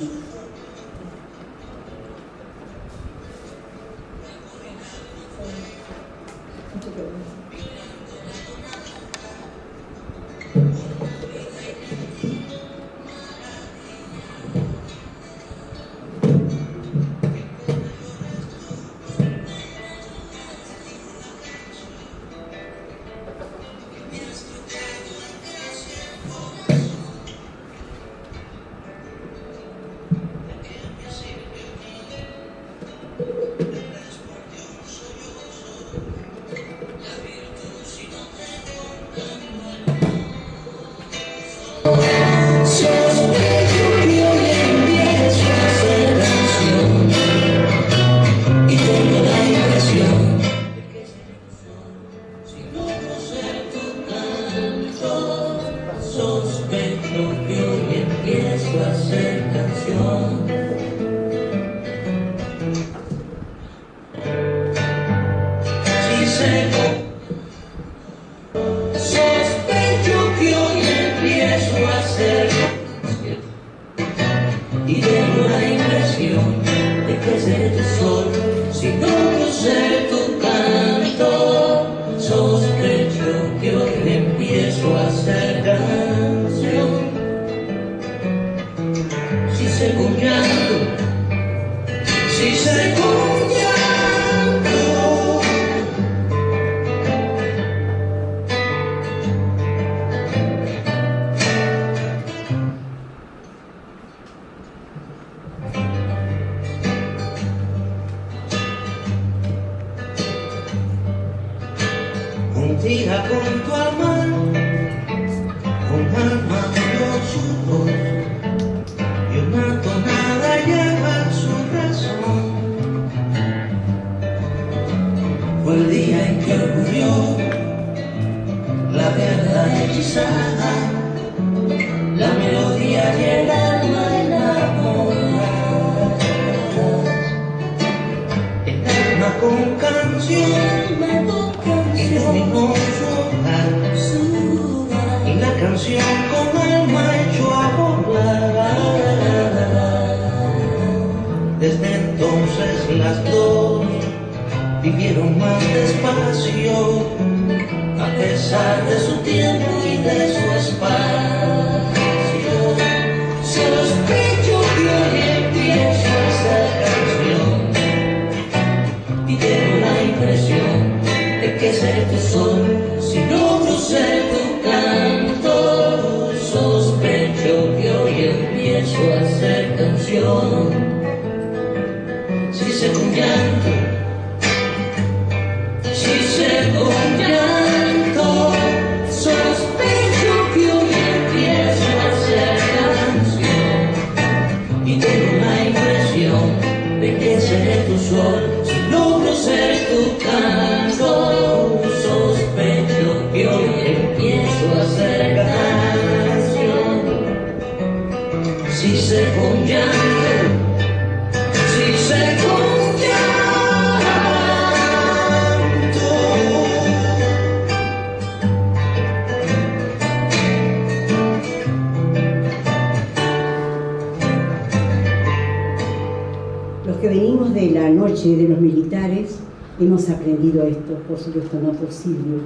De los militares hemos aprendido esto, por supuesto no por Silvio,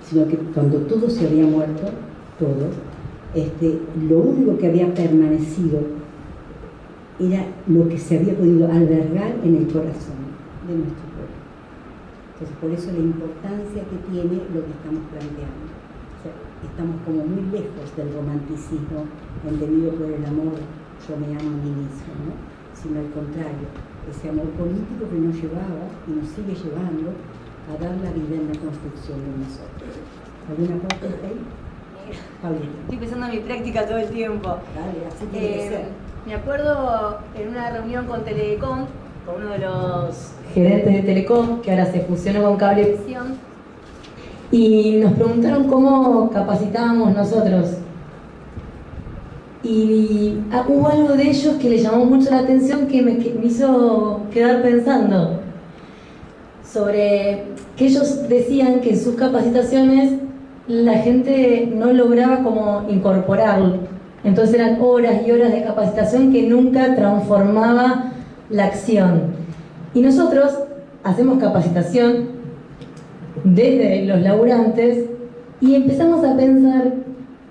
sino que cuando todo se había muerto, todo, lo único que había permanecido era lo que se había podido albergar en el corazón de nuestro pueblo. Entonces, por eso la importancia que tiene lo que estamos planteando. O sea, estamos como muy lejos del romanticismo entendido por el amor, yo me amo a mí mismo, ¿no? Sino al contrario, ese amor político que nos llevaba y nos sigue llevando a dar la vida en la construcción de nosotros. ¿Alguna parte ahí? Paulita. Estoy pensando en mi práctica todo el tiempo. Dale, así tiene que ser. Me acuerdo en una reunión con Telecom, con uno de los gerentes de Telecom, que ahora se fusionó con Cablevisión, y nos preguntaron cómo capacitábamos nosotros. Y hubo algo de ellos que les llamó mucho la atención, que me hizo quedar pensando sobre que ellos decían que en sus capacitaciones la gente no lograba como incorporar Entonces eran horas y horas de capacitación que nunca transformaba la acción. Y nosotros hacemos capacitación desde los laburantes y empezamos a pensar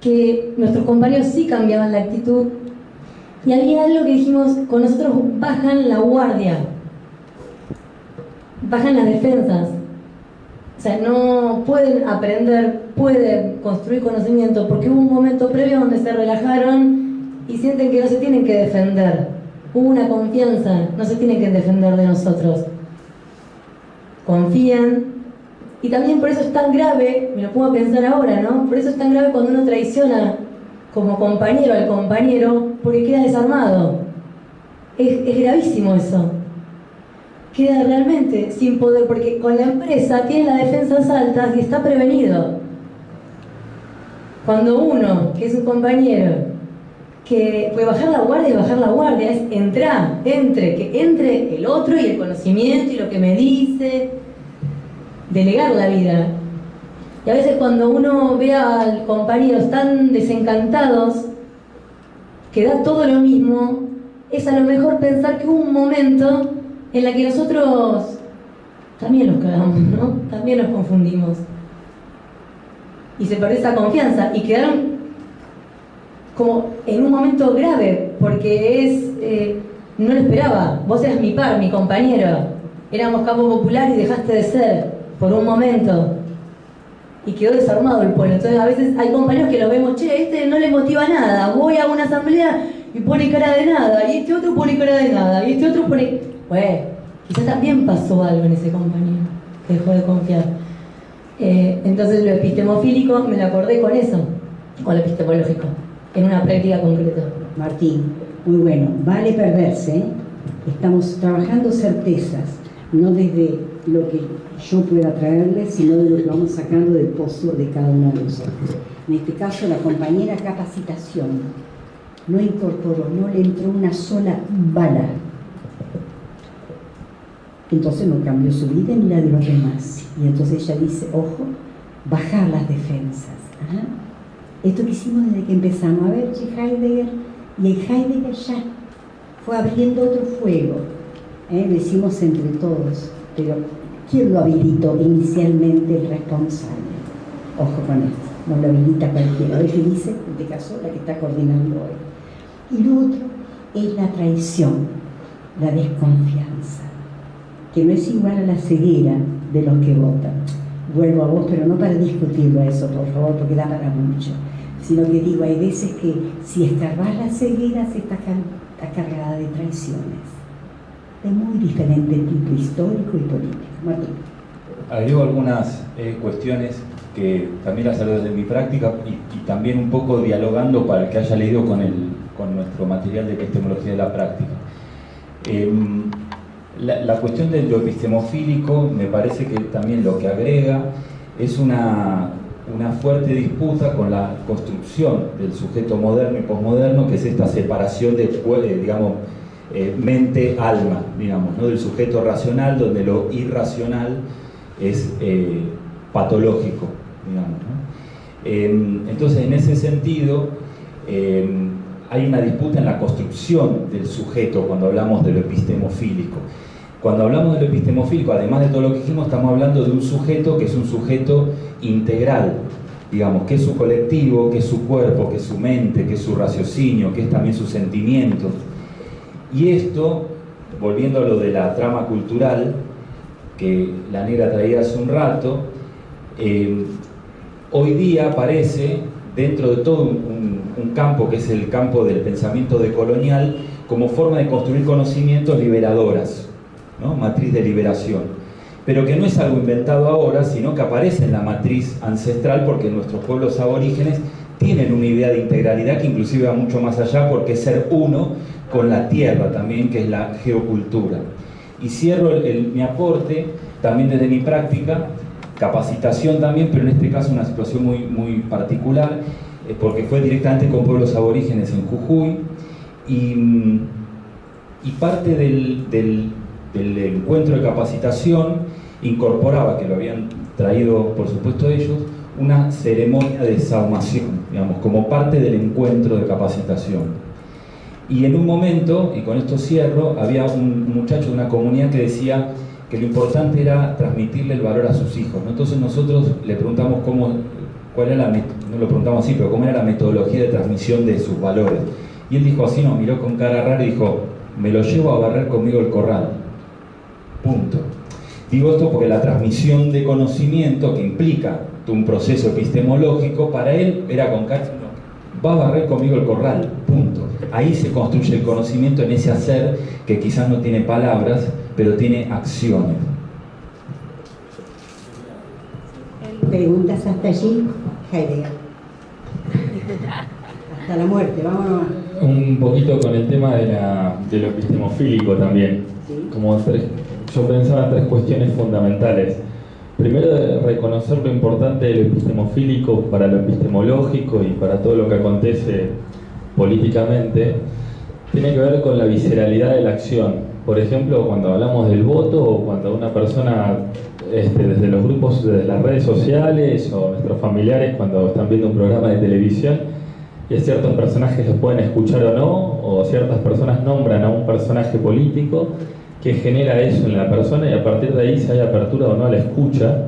que nuestros compañeros sí cambiaban la actitud y había algo que dijimos, con nosotros bajan la guardia, bajan las defensas. O sea, no pueden aprender, pueden construir conocimiento porque hubo un momento previo donde se relajaron y sienten que no se tienen que defender. Hubo una confianza, no se tienen que defender de nosotros. Confían. Y también por eso es tan grave, me lo pongo a pensar ahora, ¿no? Por eso es tan grave cuando uno traiciona como compañero al compañero porque queda desarmado. Es gravísimo eso. Queda realmente sin poder, porque con la empresa tiene las defensas altas y está prevenido. Cuando uno, que es un compañero, que puede bajar la guardia, es que entre el otro y el conocimiento y lo que me dice, delegar la vida. Y a veces cuando uno ve a compañeros tan desencantados, que da todo lo mismo, es a lo mejor pensar que hubo un momento en la que nosotros también nos cagamos, ¿no? También nos confundimos. Y se perdió esa confianza y quedaron como en un momento grave, porque no lo esperaba. Vos eras mi par, mi compañero. Éramos campo popular y dejaste de ser por un momento. Y quedó desarmado el pueblo. Entonces a veces hay compañeros que lo vemos, che, este no le motiva nada. Voy a una asamblea y pone cara de nada. Y este otro pone cara de nada. Y este otro pone... Bueno, quizás también pasó algo en ese compañero, que dejó de confiar. Entonces lo epistemofílico me lo acordé con eso, con lo epistemológico, en una práctica concreta. Martín, muy bueno. Vale perderse, ¿eh? Estamos trabajando certezas, no desde lo que yo pueda traerle, sino de lo que vamos sacando del pozo de cada uno de nosotros. En este caso, la compañera capacitación no incorporó, no le entró una sola bala. Entonces no cambió su vida ni la de los demás. Y entonces ella dice, ojo, bajar las defensas. ¿Ah? Esto que hicimos desde que empezamos a ver Heidegger, y en Heidegger ya fue abriendo otro fuego. Lo hicimos entre todos, pero ¿quién lo habilitó inicialmente? El responsable. Ojo con esto, no lo habilita cualquiera. Hoy que dice, en este caso, la que está coordinando hoy. Y lo otro es la traición, la desconfianza, que no es igual a la ceguera de los que votan. Vuelvo a vos, pero no para discutirlo a eso, por favor, porque da para mucho, sino que digo, hay veces que si escarbás la ceguera se está cargada de traiciones, de muy diferente tipo histórico y político. Martín. Agrego algunas cuestiones que también las hablo desde mi práctica y también un poco dialogando para el que haya leído con nuestro material de epistemología de la práctica. La cuestión de lo epistemofílico me parece que también lo que agrega es una fuerte disputa con la construcción del sujeto moderno y posmoderno, que es esta separación de, digamos, mente-alma, digamos, ¿no? Del sujeto racional, donde lo irracional es patológico, digamos, ¿no? Entonces, en ese sentido, hay una disputa en la construcción del sujeto cuando hablamos de lo epistemofílico. Cuando hablamos de lo epistemofílico, además de todo lo que dijimos, estamos hablando de un sujeto que es un sujeto integral, digamos, que es su colectivo, que es su cuerpo, que es su mente, que es su raciocinio, que es también sus sentimientos. Y esto, volviendo a lo de la trama cultural, que la negra traía hace un rato, hoy día aparece dentro de todo un campo que es el campo del pensamiento decolonial como forma de construir conocimientos liberadoras, ¿no? Matriz de liberación, pero que no es algo inventado ahora, sino que aparece en la matriz ancestral, porque nuestros pueblos aborígenes tienen una idea de integralidad que inclusive va mucho más allá, porque es ser uno con la tierra también, que es la geocultura. Y cierro mi aporte también desde mi práctica, capacitación también, pero en este caso una situación muy, muy particular, porque fue directamente con pueblos aborígenes en Jujuy, y parte del encuentro de capacitación incorporaba, que lo habían traído por supuesto ellos, una ceremonia de saumación, digamos, como parte del encuentro de capacitación. Y en un momento, y con esto cierro, había un muchacho de una comunidad que decía que lo importante era transmitirle el valor a sus hijos, ¿no? Entonces nosotros le preguntamos cuál era no lo preguntamos así, pero cómo era la metodología de transmisión de sus valores. Y él dijo así, nos miró con cara rara y dijo, me lo llevo a barrer conmigo el corral. Punto. Digo esto porque la transmisión de conocimiento que implica un proceso epistemológico, para él era con cara, no, va a barrer conmigo el corral, punto. Ahí se construye el conocimiento, en ese hacer que quizás no tiene palabras, pero tiene acciones. ¿Preguntas hasta allí, Heidegger? Hasta la muerte, vámonos. Un poquito con el tema de lo epistemofílico también. ¿Sí? Yo pensaba en tres cuestiones fundamentales. Primero, reconocer lo importante de lo epistemofílico para lo epistemológico y para todo lo que acontece políticamente. Tiene que ver con la visceralidad de la acción. Por ejemplo, cuando hablamos del voto o cuando una persona desde los grupos, desde las redes sociales o nuestros familiares cuando están viendo un programa de televisión y ciertos personajes los pueden escuchar o no, o ciertas personas nombran a un personaje político que genera eso en la persona y a partir de ahí si hay apertura o no a la escucha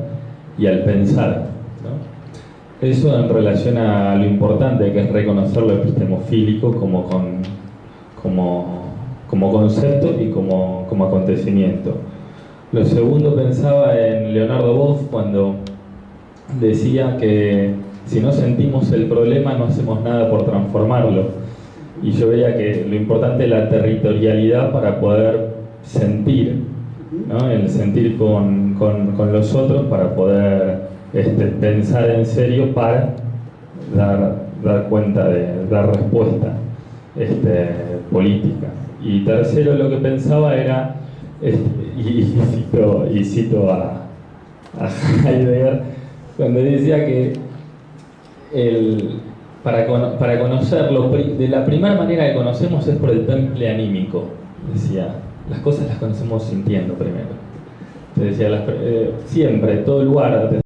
y al pensar, ¿no? Eso en relación a lo importante que es reconocer lo epistemofílico como concepto y como acontecimiento. Lo segundo, pensaba en Leonardo Boff cuando decía que si no sentimos el problema no hacemos nada por transformarlo, y yo veía que lo importante es la territorialidad para poder sentir, ¿no? El sentir con los otros para poder pensar en serio para dar cuenta, dar respuesta política. Y tercero, lo que pensaba era, y cito a Heidegger, cuando decía que para conocerlo, de la primera manera que conocemos es por el temple anímico, decía. Las cosas las conocemos sintiendo primero. Entonces decía, siempre, todo lugar